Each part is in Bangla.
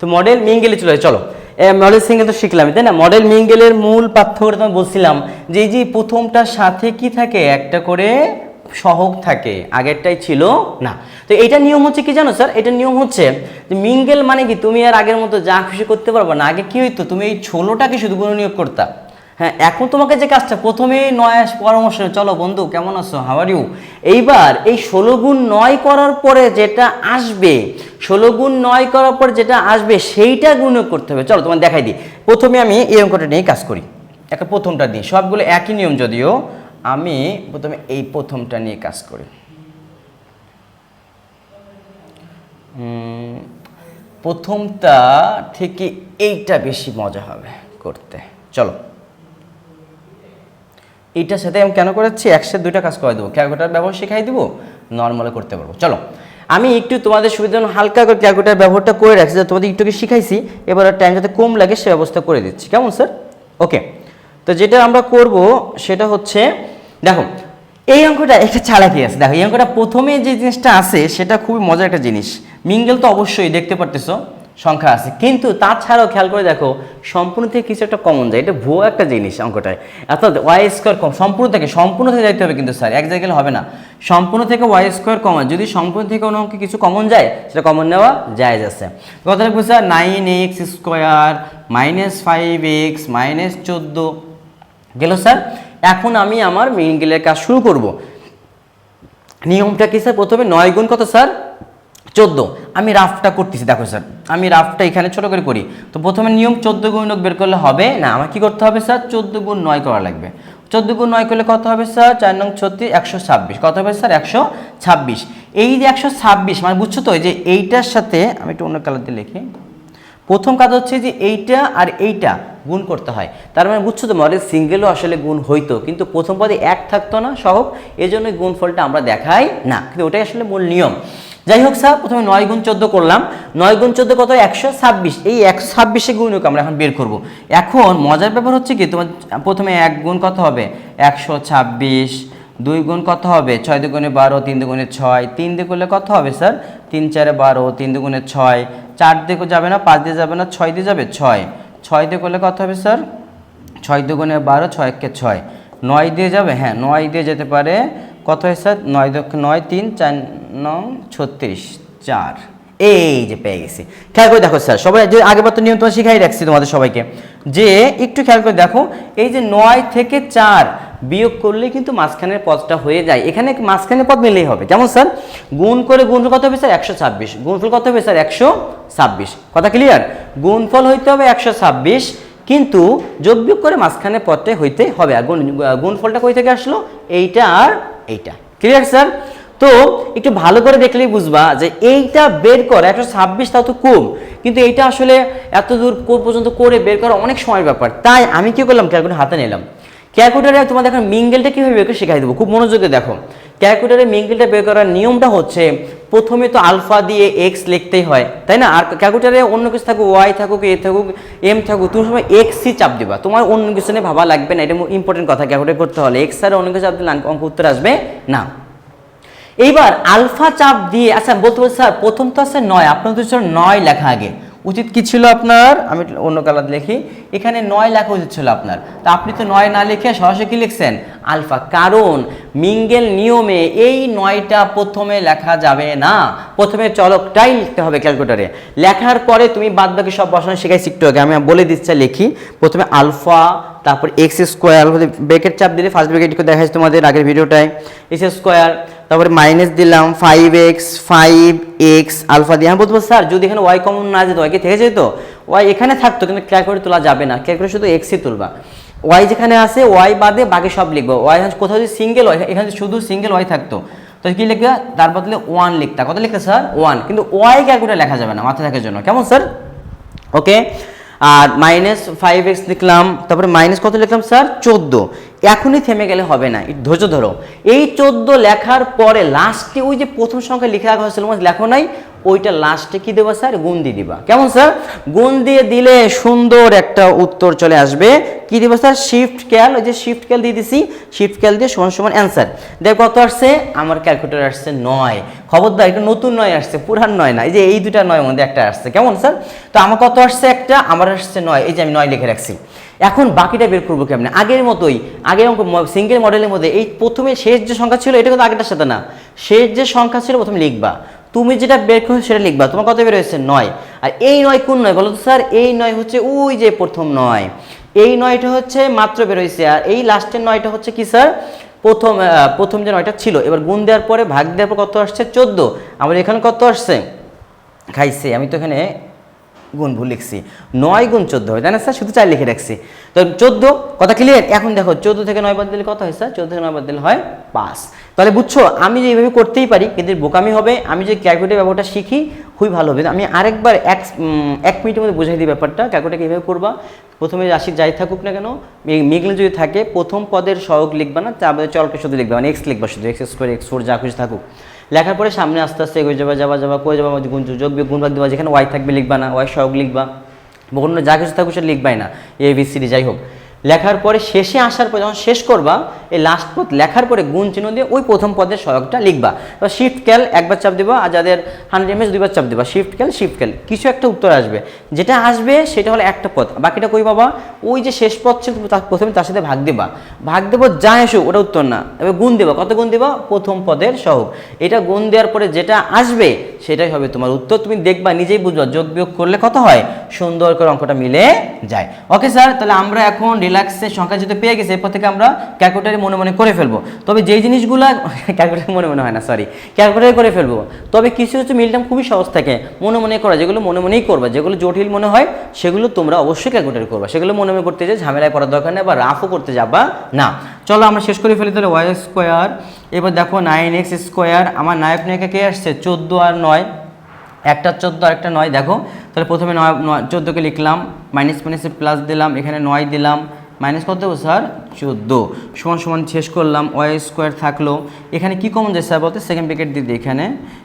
তো মডেল মিঙ্গেলে চলে চলো, মডেল সিঙ্গেল তো শিখলাম তাই না। মডেল মিঙ্গেলের মূল পার্থক্য তোমায় বলছিলাম যে এই যে প্রথমটার সাথে কি থাকে, একটা করে সহগ থাকে, আগেরটাই ছিল না। তো এটা নিয়ম হচ্ছে কি জানো স্যার, এটা নিয়ম হচ্ছে যে মিঙ্গেল মানে কি তুমি আর আগের মতো যা খুশি করতে পারবে না। আগে কি হইতো, তুমি এই 16টাকে শুধু গুণনীয়ক করতা। হ্যাঁ, এখন তোমাকে যে কাজটা প্রথমে 9 পরামর্শ, চলো বন্ধু কেমন আছো, হাউ আর ইউ। এইবার এই 16 গুণ 9 করার পরে যেটা আসবে, 16 গুণ 9 করার পর যেটা আসবে সেইটা গুণনীয়ক করতে হবে। চলো তোমার দেখাই দিই। প্রথমে আমি এই অঙ্কটা নিয়ে কাজ করি, একটা প্রথমটা দিই, সবগুলো একই নিয়ম যদিও। আমি প্রথমে এই প্রথমটা নিয়ে কাজ করি। প্রথমটা থেকে এইটা বেশি মজা হবে করতে। চলো, এইটার সাথে আমি কেন করাচ্ছি, একসাথে দুইটা কাজ করে দেবো, ক্যালকুলেটার ব্যবহার শেখাই দিব, নর্মালে করতে পারবো। চলো, আমি একটু তোমাদের সুবিধার জন্য হালকা করে ক্যালকুলেটার ব্যবহারটা করে রাখছি, যাতে তোমাদের একটুকে শিখাইছি, এবার টাইম যাতে কম লাগে সে ব্যবস্থা করে দিচ্ছি। কেমন স্যার? ওকে। তো যেটা আমরা করব সেটা হচ্ছে, দেখো এই অঙ্কটা একটা চালাকি আছে। দেখো এই অঙ্কটা প্রথমে যে জিনিসটা আছে সেটা খুবই মজার একটা জিনিস। মিঙ্গেল তো অবশ্যই দেখতে পারতেছো, সংখ্যা আছে, কিন্তু তাছাড়াও খেয়াল করে দেখো সম্পূর্ণ থেকে কিছু একটা কমন যায়। এটা ভুয়ো একটা জিনিস অঙ্কটায়। অর্থাৎ ওয়াই স্কোয়ার কম, সম্পূর্ণ থেকে যাইতে হবে কিন্তু স্যার, এক জায়গায় হবে না। সম্পূর্ণ থেকে ওয়াই স্কোয়ার কমন, যদি সম্পূর্ণ থেকে কোনো অঙ্কে কিছু কমন যায় সেটা কমন নেওয়া জায়েজ আছে। কথা লিখবো sir 9x square minus 5x minus 14 গেল স্যার। এখন আমি আমার মিঙ্গেলের কাজ শুরু করব। নিয়মটা কি স্যার, প্রথমে 9 গুণ কত স্যার 14। আমি রাফটা করতেছি, দেখো স্যার আমি রাফটা এখানে ছোট করে করি। তো প্রথমে নিয়ম 14 গুণক বের করলে হবে না, আমার কি করতে হবে স্যার 14 গুণ 9 করা লাগবে। 14 গুণ 9 করলে কত হবে স্যার, 4 নং 36 126, কত হবে স্যার 126। এই যে 126 মানে বুঝছো তো, যে এইটার সাথে আমি একটু অন্য কালার দিয়ে লিখি। প্রথম কাজ হচ্ছে যে এইটা আর এইটা গুণ করতে হয়, তার মানে বুঝছো তো মডেল সিঙ্গেলও আসলে গুণ হইতো, কিন্তু প্রথম পদে এক থাকতো না সহগ, এই জন্য গুণফলটা আমরা দেখাই না, কিন্তু ওটাই আসলে মূল নিয়ম। যাই হোক স্যার, প্রথমে 9 গুণ 14 করলাম। 9 গুণ 14 কত 126, এই 126 গুণক আমরা এখন বের করব। এখন মজার ব্যাপার হচ্ছে কি, তোমার প্রথমে 1 গুণ কত হবে 126, 2 গুণ কত হবে 6 দুগুণে 12, 3 দুগুণে 6, 3 দিয়ে করলে কত হবে স্যার 3 4 12, 3 দুগুণে 6, 4 দিয়ে যাবে না, 5 দিয়ে যাবে না, 6 দিয়ে যাবে 6, 6 দিয়ে করলে কত হবে স্যার 6 দুগুণে 12, 6 একে 6, 9 দিয়ে যাবে, হ্যাঁ 9 দিয়ে যেতে পারে, কত হয় স্যার 9 9 3 4 9 36 4, এই যে পেয়ে গেছি। খেয়াল করে দেখো স্যার, সবাই যে আগেবার তো নিয়ম তোমার শিখাই রাখছি তোমাদের সবাইকে, যে একটু খেয়াল করে দেখো এই যে 9 থেকে 4 বিয়োগ করলে কিন্তু মাঝখানের পদটা হয়ে যায়, এখানে মাঝখানের পদ মিলেই হবে। কেমন স্যার, গুণ করে গুণফল কত হবে স্যার 126, গুণফল কত হবে স্যার 126, কথা ক্লিয়ার। গুণফল হইতে হবে 126, কিন্তু যোগ বিয়োগ করে মাঝখানের পদটা হইতে হবে। আর গুণফলটা কই থেকে আসলো, এইটা আর এইটা, ক্লিয়ার স্যার। তো একটু ভালো করে দেখলেই বুঝবা যে এইটা বের করা 126 তাও তো কম, কিন্তু এইটা আসলে এত দূর পর্যন্ত করে বের করা অনেক সময়ের ব্যাপার। তাই আমি কি করলাম, ক্যালকুলেটর হাতে নিলাম। ক্যালকুলেটারে তোমাদের এখন মিঙ্গেলটা কীভাবে বের করে শেখাই দেবো, খুব মনোযোগে দেখো। ক্যালকুলেটারে মিঙ্গেলটা বের করার নিয়মটা হচ্ছে, প্রথমে তো আলফা দিয়ে এক্স লিখতেই হয় তাই না, আর ক্যালকুলেটারে অন্য কিছু থাকুক, ওয়াই থাকুক, এ থাকুক, এম থাকুক, তুমি সময় এক্সই চাপ দিবা, তোমার অন্য কিছু নিয়ে ভাবা লাগবে না। এটা ইম্পর্টেন্ট কথা, ক্যালকুলেট করতে হলে এক্স আর অন্য কিছু চাপ দিলে অঙ্ক উত্তর আসবে না। এইবার আলফা চাপ দিয়ে, আচ্ছা বলতে বলছি স্যার প্রথম তো আছে 9, আপনার তো 9 লেখা আগে উচিত কি ছিল আপনার, আমি অন্য কালার লিখি, এখানে 9 লেখা উচিত ছিল আপনার, তা আপনি তো 9 না লিখে সরাসরি কি লিখছেন আলফা, কারণ মিঙ্গেল নিয়মে এই 9টা প্রথমে লেখা যাবে না, প্রথমে চলকটাই লিখতে হবে ক্যালকুলেটরে। লেখার পরে তুমি বাদ বাকি সব বসানো শেখাইছি একটু আগে, আমি বলে দিচ্ছি লিখি। প্রথমে আলফা, তারপর এক্স স্কোয়ার, ব্রেকেট চাপ দিলে ফার্স্ট ব্রেকেট দেখাচ্ছি তোমাদের আগের ভিডিওটায়, এক্স স্কোয়ার, তারপরে মাইনাস দিলাম 5x 5x আলফা দিয়ে। আমি বলতে স্যার যদি এখানে ওয়াই কমন না যেত, ওয়াই কি থেকে যেত, ওয়াই এখানে থাকতো কিন্তু ক্যালকুলেটর তোলা যাবে না, ক্যালকুলেটর শুধু এক্সই তুলবা, ওয়াই যেখানে আছে ওয়াই বাদে বাকি সব লিখবো। ওয়াই কোথাও যদি সিঙ্গেল ওয়াই, এখানে শুধু সিঙ্গেল ওয়াই থাকতো তো কি লিখবে, তার বদলে 1 লিখতা, কত লিখতে স্যার 1, কিন্তু ওয়াই ক্যালকুলেটর লেখা যাবে না, মাথায় রাখার জন্য। কেমন স্যার, ওকে। আর মাইনাস 5x লিখলাম, তারপরে মাইনাস কত লিখলাম স্যার 14, এখনই থেমে গেলে হবে না, ধৈর্য ধরো। এই 14 লেখার পরে লাস্টে ওই যে প্রথম সংখ্যা লিখে রাখা হয়েছিল লেখো নাই, ওইটা লাস্টে কি দেবা স্যার, গুণ দিয়ে দিবা। কেমন স্যার, গুণ দিয়ে দিলে সুন্দর একটা উত্তর চলে আসবে। কি দিব স্যার, শিফট ক্যাল, ওই যে শিফট ক্যাল দিয়ে দিছি, শিফট ক্যাল দিয়ে সমান সমান অ্যান্সার। দেখো কত আসছে, আমার ক্যালকুলেটর আসছে 9। খবরদার এটা নতুন 9 আসছে, পুরান 9 না, এই যে এই দুটা 9 মধ্যে একটা আসছে। কেমন স্যার, তো আমার কত আসছে, একটা আমার আসছে 9, এই যে আমি 9 লিখে রাখছি। এখন বাকিটা বের করবো কেমনে, আগের মতোই, আগের অঙ্ক সিঙ্গেল মডেলের মধ্যে এই প্রথমে শেষ যে সংখ্যা ছিল এটা কিন্তু আগেরটার সাথে না, শেষ যে সংখ্যা ছিল প্রথমে লিখবা, তুমি যেটা বের করো সেটা লিখবা। তোমার কত বের হয়েছে, 9। আর এই 9 কোন 9 বলো তো স্যার, এই 9 হচ্ছে ওই যে প্রথম 9, এই 9টা হচ্ছে মাত্র বের হয়েছে। আর এই লাস্টের 9টা হচ্ছে কি স্যার, প্রথম যে 9টা ছিল। এবার গুণ দেওয়ার পরে ভাগ দেওয়ার পর কত আসছে, 14। আমার এখানে কত আসছে, খাইছে, আমি তো এখানে গুণ ভুল লিখছি, 9 গুণ 14 হয়, তাই না স্যার, শুধু 4 লিখে রাখছি। তো 14 কথা ক্লিয়ার। এখন দেখো 14 থেকে 9 বাদ দিলে কত হয় স্যার, 14 থেকে 9 বাদ দিলে হয় 5। তাহলে বুঝছো, আমি যে এইভাবে করতেই পারি, কিন্তু বোকামি হবে। আমি যে ক্যালকুলেটর ব্যাপারটা শিখি খুবই ভালো হবে। আমি আরেকবার 1 মিনিটের মধ্যে বুঝাই দিই ব্যাপারটা, ক্যালকুলেটর কীভাবে করবা। প্রথমে রাশি যাই থাকুক না কেন, মিগলে যদি থাকে প্রথম পদের সহগ লিখবা না, তারপরে চলকে শুধু লিখবা, মানে এক্স লিখবা, শুধু এক্স স্কোয়ার, x4 যা কিছু থাকুক। লেখার পরে সামনে আস্তে আস্তে এগিয়ে যাবা করে যাবা, গুণ যোগ গুণ ভাগ দেবা, যেখানে ওয়াই থাকবে লিখবা না, ওয়াই সহগ লিখবা, অন্য যা কিছু থাকুক সেটা লিখবাই না, ABCD যাই হোক। লেখার পরে শেষে আসার পর যখন শেষ করবা, এই লাস্ট পদ লেখার পরে গুণ চিহ্ন দিয়ে ওই প্রথম পদের সহগটা লিখবা। এবার শিফট ক্যাল একবার চাপ দেবা, আর যাদের 100 mAh দুইবার চাপ দেবা, শিফট ক্যাল কিছু একটা উত্তর আসবে। যেটা আসবে সেটা হলো একটা পদ, বাকিটা কই পাবা, ওই যে শেষ পদ ছিল প্রথমে তার সাথে ভাগ দেবা, ভাগ দেবো যা এসো ওটা উত্তর না। এবার গুণ দেবা, কত গুণ দেবা, প্রথম পদের সহগ। এটা গুণ দেওয়ার পরে যেটা আসবে সেটাই হবে তোমার উত্তর। তুমি দেখবা নিজেই বুঝবা, যোগ বিয়োগ করলে কত হয়, সুন্দর করে অঙ্কটা মিলে যায়। ওকে স্যার, তাহলে আমরা এখন রিল্যাক্সের সংখ্যা যেটা পেয়ে গেছি, এরপর থেকে আমরা ক্যালকুলেটারে মনে মনে করে ফেলবো। তবে যেই জিনিসগুলো ক্যালকুলেটারে মনে মনে হয় না, সরি, ক্যালকুলেটারে করে ফেলবো। তবে কিছু হচ্ছে মিলটাম খুবই সহজ থাকে, মনে মনে করা, যেগুলো মনে মনেই করবা, যেগুলো জটিল মনে হয় সেগুলো তোমরা অবশ্যই ক্যালকুলেটারে করবা। সেগুলো মনে মনে করতে যে ঝামেলায় পড়ার দরকার নেই, বা রাফও করতে যাবা না। চলো আমরা শেষ করে ফেলি তাহলে ওয়াই স্কোয়ার। এবার দেখো 9x স্কোয়ার, আমার নায়ক নায়িকা কে আসছে, 14 আর 9, একটা 14 আর একটা 9। দেখো তাহলে প্রথমে 14কে লিখলাম, মাইনাস মাইনাসে প্লাস দিলাম, এখানে 9 দিলাম, মাইনাস কত দেবো স্যার, 14 সমান সমান শেষ করলাম, ওয়াই স্কোয়ার থাকলো। এখানে কি কমন যায় স্যার বলতে, সেকেন্ড ব্র্যাকেট দিয়ে দিই,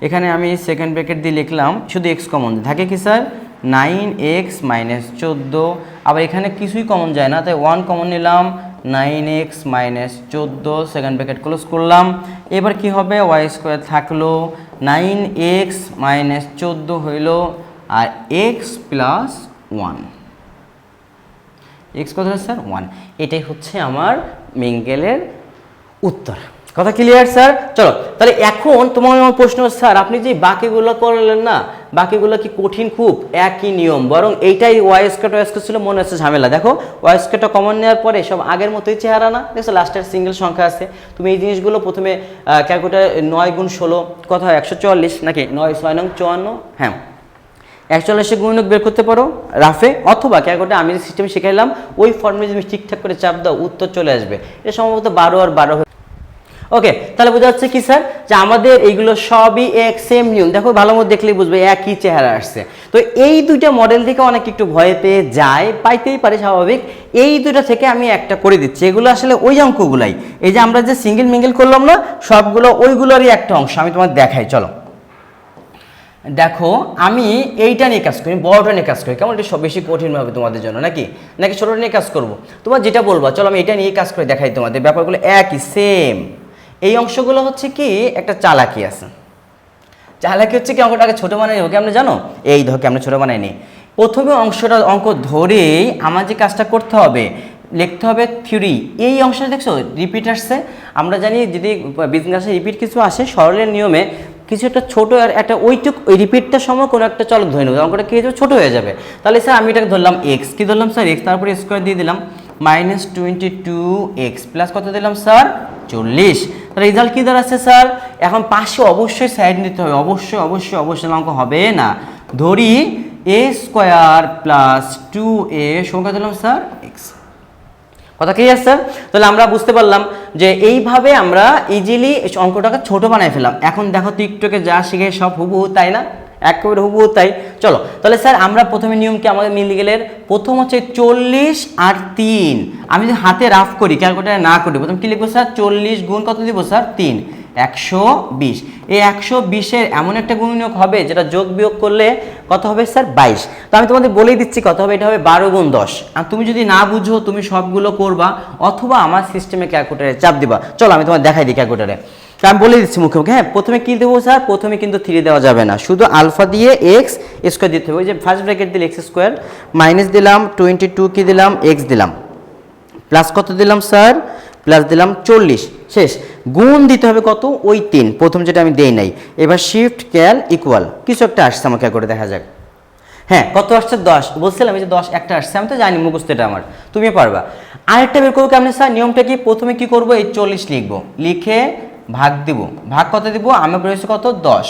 এখানে আমি সেকেন্ড ব্র্যাকেট দিয়ে লিখলাম, শুধু এক্স কমন থাকে কি স্যার, 9x মাইনাস 14। আবার এখানে কিছুই কমন যায় না, তাই 1 কমন নিলাম, 9x minus 14, second bracket close করলাম। এবার কি হবে, ওয়াই স্কোয়ার থাকলো, 9x মাইনাস 14 হইল, আর x প্লাস 1, x কত স্যার, 1। এটাই হচ্ছে আমার মেঙ্গেলের উত্তর। কথা ক্লিয়ার স্যার? চলো তাহলে এখন তোমার আমার প্রশ্ন, স্যার আপনি যে বাকিগুলো করলেন না, বাকিগুলো কি কঠিন খুব, একই নিয়ম, বরং এইটাই ওয়াই স্কোয়ার ছিল, মনে হচ্ছে ঝামেলা। দেখো ওয়াই স্কোয়ারটা কমন নেওয়ার পরে সব আগের মতোই চেহারা না, দেখছো লাস্টের সিঙ্গেল সংখ্যা আছে। তুমি এই জিনিসগুলো প্রথমে ক্যালকুলেটার 9 গুণ 16 কত হয়, 144 নাকি 9 6 9 54, হ্যাঁ 144 গুণক বের করতে পারো রাফে, অথবা ক্যালকুলেটার আমি যে সিস্টেম শিখাইলাম ওই ফর্মে যদি ঠিকঠাক করে চাপ দাও উত্তর চলে আসবে। এটা সম্ভবত 12 আর 12। ওকে, তাহলে বোঝা যাচ্ছে কি স্যার, যে আমাদের এইগুলো সবই এক সেম নিয়ম। দেখো ভালো মতো দেখলেই বুঝবে একই চেহারা আসছে। তো এই দুইটা মডেল থেকে অনেক একটু ভয় পেয়ে যায়, পাইতেই পারে স্বাভাবিক। এই দুইটা থেকে আমি একটা করে দিচ্ছি, এগুলো আসলে ওই অঙ্কগুলাই, এই যে আমরা যে সিঙ্গেল মিঙ্গেল করলাম না, সবগুলো ওইগুলোরই একটা অংশ। আমি তোমার দেখাই, চলো দেখো আমি এইটা নিয়ে কাজ করি, বড়টা নিয়ে কাজ করি, কেমন এটা সব বেশি কঠিন হবে তোমাদের জন্য, নাকি ছোটটা নিয়ে কাজ করবো, তোমার যেটা বলবা। চলো আমি এটা নিয়ে কাজ করে দেখাই তোমাদের, ব্যাপারগুলো একই সেম। এই অংশগুলো হচ্ছে কি একটা চালাকি আছে, চালাকি হচ্ছে কি অঙ্কটাকে ছোটো বানাই নেবো, কেমন জানো, এই ধরো আমরা ছোটো বানাই নিই। প্রথমে অঙ্ক ধরেই আমার যে কাজটা করতে হবে, লিখতে হবে 3। এই অংশটা দেখছো রিপিট আসছে, আমরা জানি যদি বিজনেসে রিপিট কিছু আসে সরলের নিয়মে কিছু একটা ছোটো আর একটা ওই রিপিটটার সময় কোনো একটা চলক ধরে নেবো, অঙ্কটা কী হয়ে যাবে, ছোটো হয়ে যাবে। তাহলে স্যার আমি এটাকে ধরলাম এক্স, কী ধরলাম স্যার এক্স, তারপরে স্কোয়ার দিয়ে দিলাম, -22x প্লাস কত দিলাম স্যার 40। তাহলে রেজাল্ট কী দাঁড়াচ্ছে স্যার, এখন পাশে অবশ্যই সাইড নিতে হবে, অবশ্যই অবশ্যই অবশ্যই অঙ্ক হবে না। ধরি a স্কোয়ার প্লাস 2a সঙ্গে দিলাম স্যার এক্স। কথা ক্লিয়ার স্যার? তাহলে আমরা বুঝতে পারলাম যে এইভাবে আমরা ইজিলি অঙ্কটাকে ছোট বানাই ফেলাম। এখন দেখো টিকটকে যা শিখে সব হুবহু তাই না, একেবারে হুবহু তাই। চলো তাহলে স্যার আমরা প্রথমে নিয়ম কি আমাদের মিল গেলের, প্রথম হচ্ছে 40 আর 3। আমি যদি হাতে রাফ করি, ক্যালকুলেটারে না করি, প্রথম কি লিখবো স্যার, 40 গুণ কত দিব স্যার 3। 120। এই 120-এর এমন একটা গুণনীয়ক হবে যেটা যোগ বিয়োগ করলে কত হবে স্যার 22। তো আমি তোমাদের বলেই দিচ্ছি কত হবে, এটা হবে 12 গুণ 10। আর তুমি যদি না বুঝো তুমি সবগুলো করবা অথবা আমার সিস্টেমে ক্যালকুলেটারে চাপ দিবা। চলো আমি তোমার দেখাই দিই ক্যালকুলেটারে। তো আমি বলে দিচ্ছি মুখে মুখে। হ্যাঁ, প্রথমে কি দেবো স্যার, প্রথমে কিন্তু 3 দেওয়া যাবে না, শুধু আলফা দিয়ে এক্স স্কোয়ার দিতে হবে। ওই যে ফার্স্ট ব্র্যাকেট দিলে এক্স স্কোয়ার, মাইনাস দিলাম 22 কি দিলাম এক্স দিলাম, প্লাস কত দিলাম স্যার, প্লাস দিলাম 40, শেষ। গুণ দিতে হবে কত, ওই 3 প্রথম যেটা আমি দেই নাই। এবার শিফট ক্যাল ইকুয়াল কিছু একটা আসছে আমাকে করে দেখা যাক। হ্যাঁ, কত আসছে 10, বলছিলাম এই যে 10 একটা আসছে, আমি তো জানি মুখস্থ এটা আমার, তুমিও পারবা। আরেকটা বের করবো কেমন স্যার, নিয়মটা কি, প্রথমে কি করবো এই 40 লিখবো, লিখে ভাগ দিব, ভাগ কত দিব, আমার রয়েছে কত 10,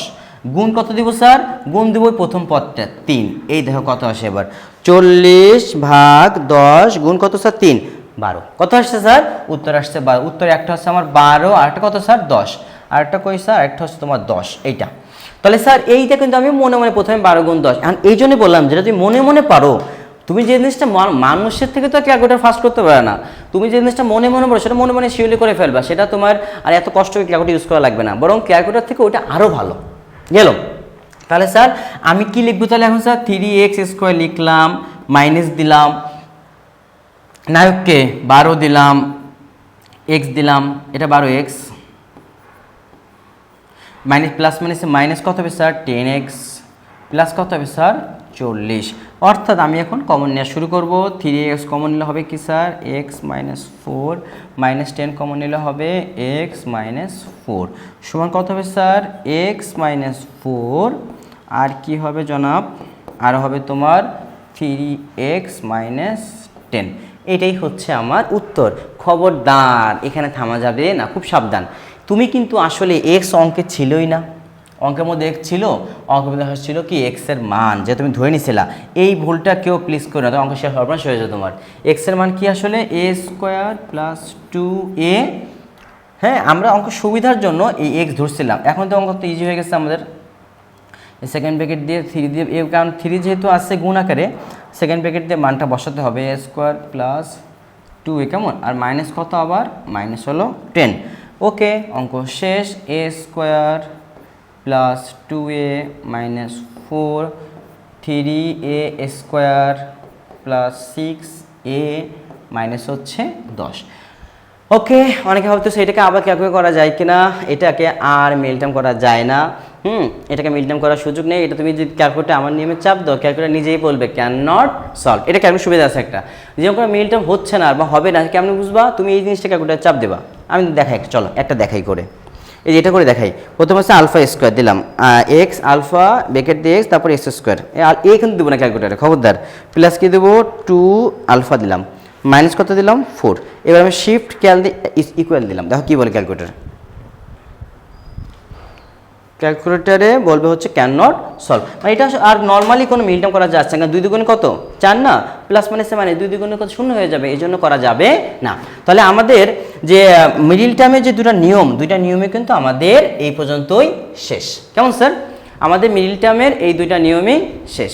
গুণ কত দিব স্যার, গুণ দিব প্রথম পদটা 3। এই দেখো কত আসে এবার, 40 ভাগ 10 গুণ কত স্যার 3, 12। কত আসছে স্যার, উত্তর আসছে 12। উত্তর একটা হচ্ছে আমার 12, আরেকটা কত স্যার 10, আরেকটা কই স্যার, একটা হচ্ছে তোমার 10। এইটা তাহলে স্যার এইটা কিন্তু আমি মনে মনে প্রথমে 12 গুণ 10, এখন এই জন্য বললাম যেটা তুমি মনে মনে পারো, তুমি যে জিনিসটা মানুষের থেকে তো ক্যালকুলেটার ফাস্ট করতে পারে না, তুমি যে জিনিসটা মনে মনে পারো সেটা মনে মনে শিওরলি করে ফেলবা, সেটা তোমার আর এত কষ্ট করে ক্যালকুলেটার ইউজ করা লাগবে না, বরং ক্যালকুলেটার থেকে ওটা আরও ভালো গেল। তাহলে স্যার আমি কি লিখবো তাহলে এখন স্যার, 3x² লিখলাম, মাইনাস দিলাম নায়ককে 12 দিলাম, এক্স দিলাম, এটা 12x, মাইনাস প্লাস মাইনাসে মাইনাস কত হবে স্যার 10x, প্লাস কত হবে স্যার 40। অর্থাৎ আমি এখন কমন নেওয়া শুরু করব। 3x কমন নিলে হবে কি স্যার, x - 4, মাইনাস 10 কমন নিলে হবে x - 4 সমান কত হবে স্যার, x - 4 আর কি হবে জনাব, আর হবে তোমার 3x - 10। এটাই হচ্ছে আমার উত্তর। খবরদার এখানে থামা যাবে না, খুব সাবধান। তুমি কিন্তু আসলে এক্স অঙ্কে ছিলই না, অঙ্কের মধ্যে এক্স ছিল, অঙ্কের মধ্যে ছিল কি এক্সের মান, যে তুমি ধরে নিছিলা, এই ভুলটা কেউ প্লিজ করো না, তো অঙ্ক শেষ হওয়ার পর হয়ে যাবে তোমার। এক্সের মান কি আসলে a² + 2a। হ্যাঁ, আমরা অঙ্ক সুবিধার জন্য এই এক্স ধরছিলাম, এখন তো অঙ্ক তো ইজি হয়ে গেছে আমাদের। সেকেন্ড ব্র্যাকেট দিয়ে 3 দিয়ে, কারণ 3 যেহেতু আসছে গুণ আকারে, সেকেন্ড ব্র্যাকেট দিয়ে মানটা বসাতে হবে, a² + 2a, কেমন, আর মাইনাস কত আবার, মাইনাস হলো 10। ওকে, অঙ্ক শেষ। a² + 2a - 4, 3a² + 6a minus হচ্ছে 10। ওকে, অনেকে ভাবতেছে এটাকে আবার ক্যালকুলেট করা যায় কিনা, এটাকে আর মিলটাম করা যায় না। এটাকে মিলটাম করার সুযোগ নেই। এটা তুমি যদি ক্যালকুলেটর আমার নিয়মে চাপ দাও, ক্যালকুলেটর নিজেই বলবে ক্যান নট সলভ। এটা ক্যালকুলেট সুবিধা আছে একটা, যেমন কোনো মিলটাম হচ্ছে না বা হবে না, কেমন বুঝবা, তুমি এই জিনিসটা ক্যালকুলেটর চাপ দেবা। আমি দেখাই, চলো একটা দেখাই করে, এই যে এটা করে দেখাই। প্রথম হচ্ছে α² দিলাম, এক্স আলফা ব্র্যাকেট দিয়ে এক্স, তারপর x², আর এ কিন্তু দেবো না ক্যালকুলেটারে, খবরদার। প্লাস কি দেবো, 2 আলফা দিলাম, মাইনাস কত দিলাম 4। এবার আমি শিফট ক্যাল দিয়ে ইকুয়াল দিলাম, দেখো কি বলে ক্যালকুলেটার, ক্যালকুলেটারে বলবে হচ্ছে ক্যান নট সলভ। মানে এটা আর নর্মালি কোনো মিলটাম করা যাচ্ছে না, 2 দুগুণে কত 4 না, প্লাস মাইনাসে মানে 2 দুগুণে কত 0 হয়ে যাবে, এই জন্য করা যাবে না। তাহলে আমাদের যে মিডিল টার্মের যে দুটা নিয়মে কিন্তু আমাদের এই পর্যন্তই শেষ। কেমন স্যার, আমাদের মিডিল টার্মের এই দুইটা নিয়মই শেষ।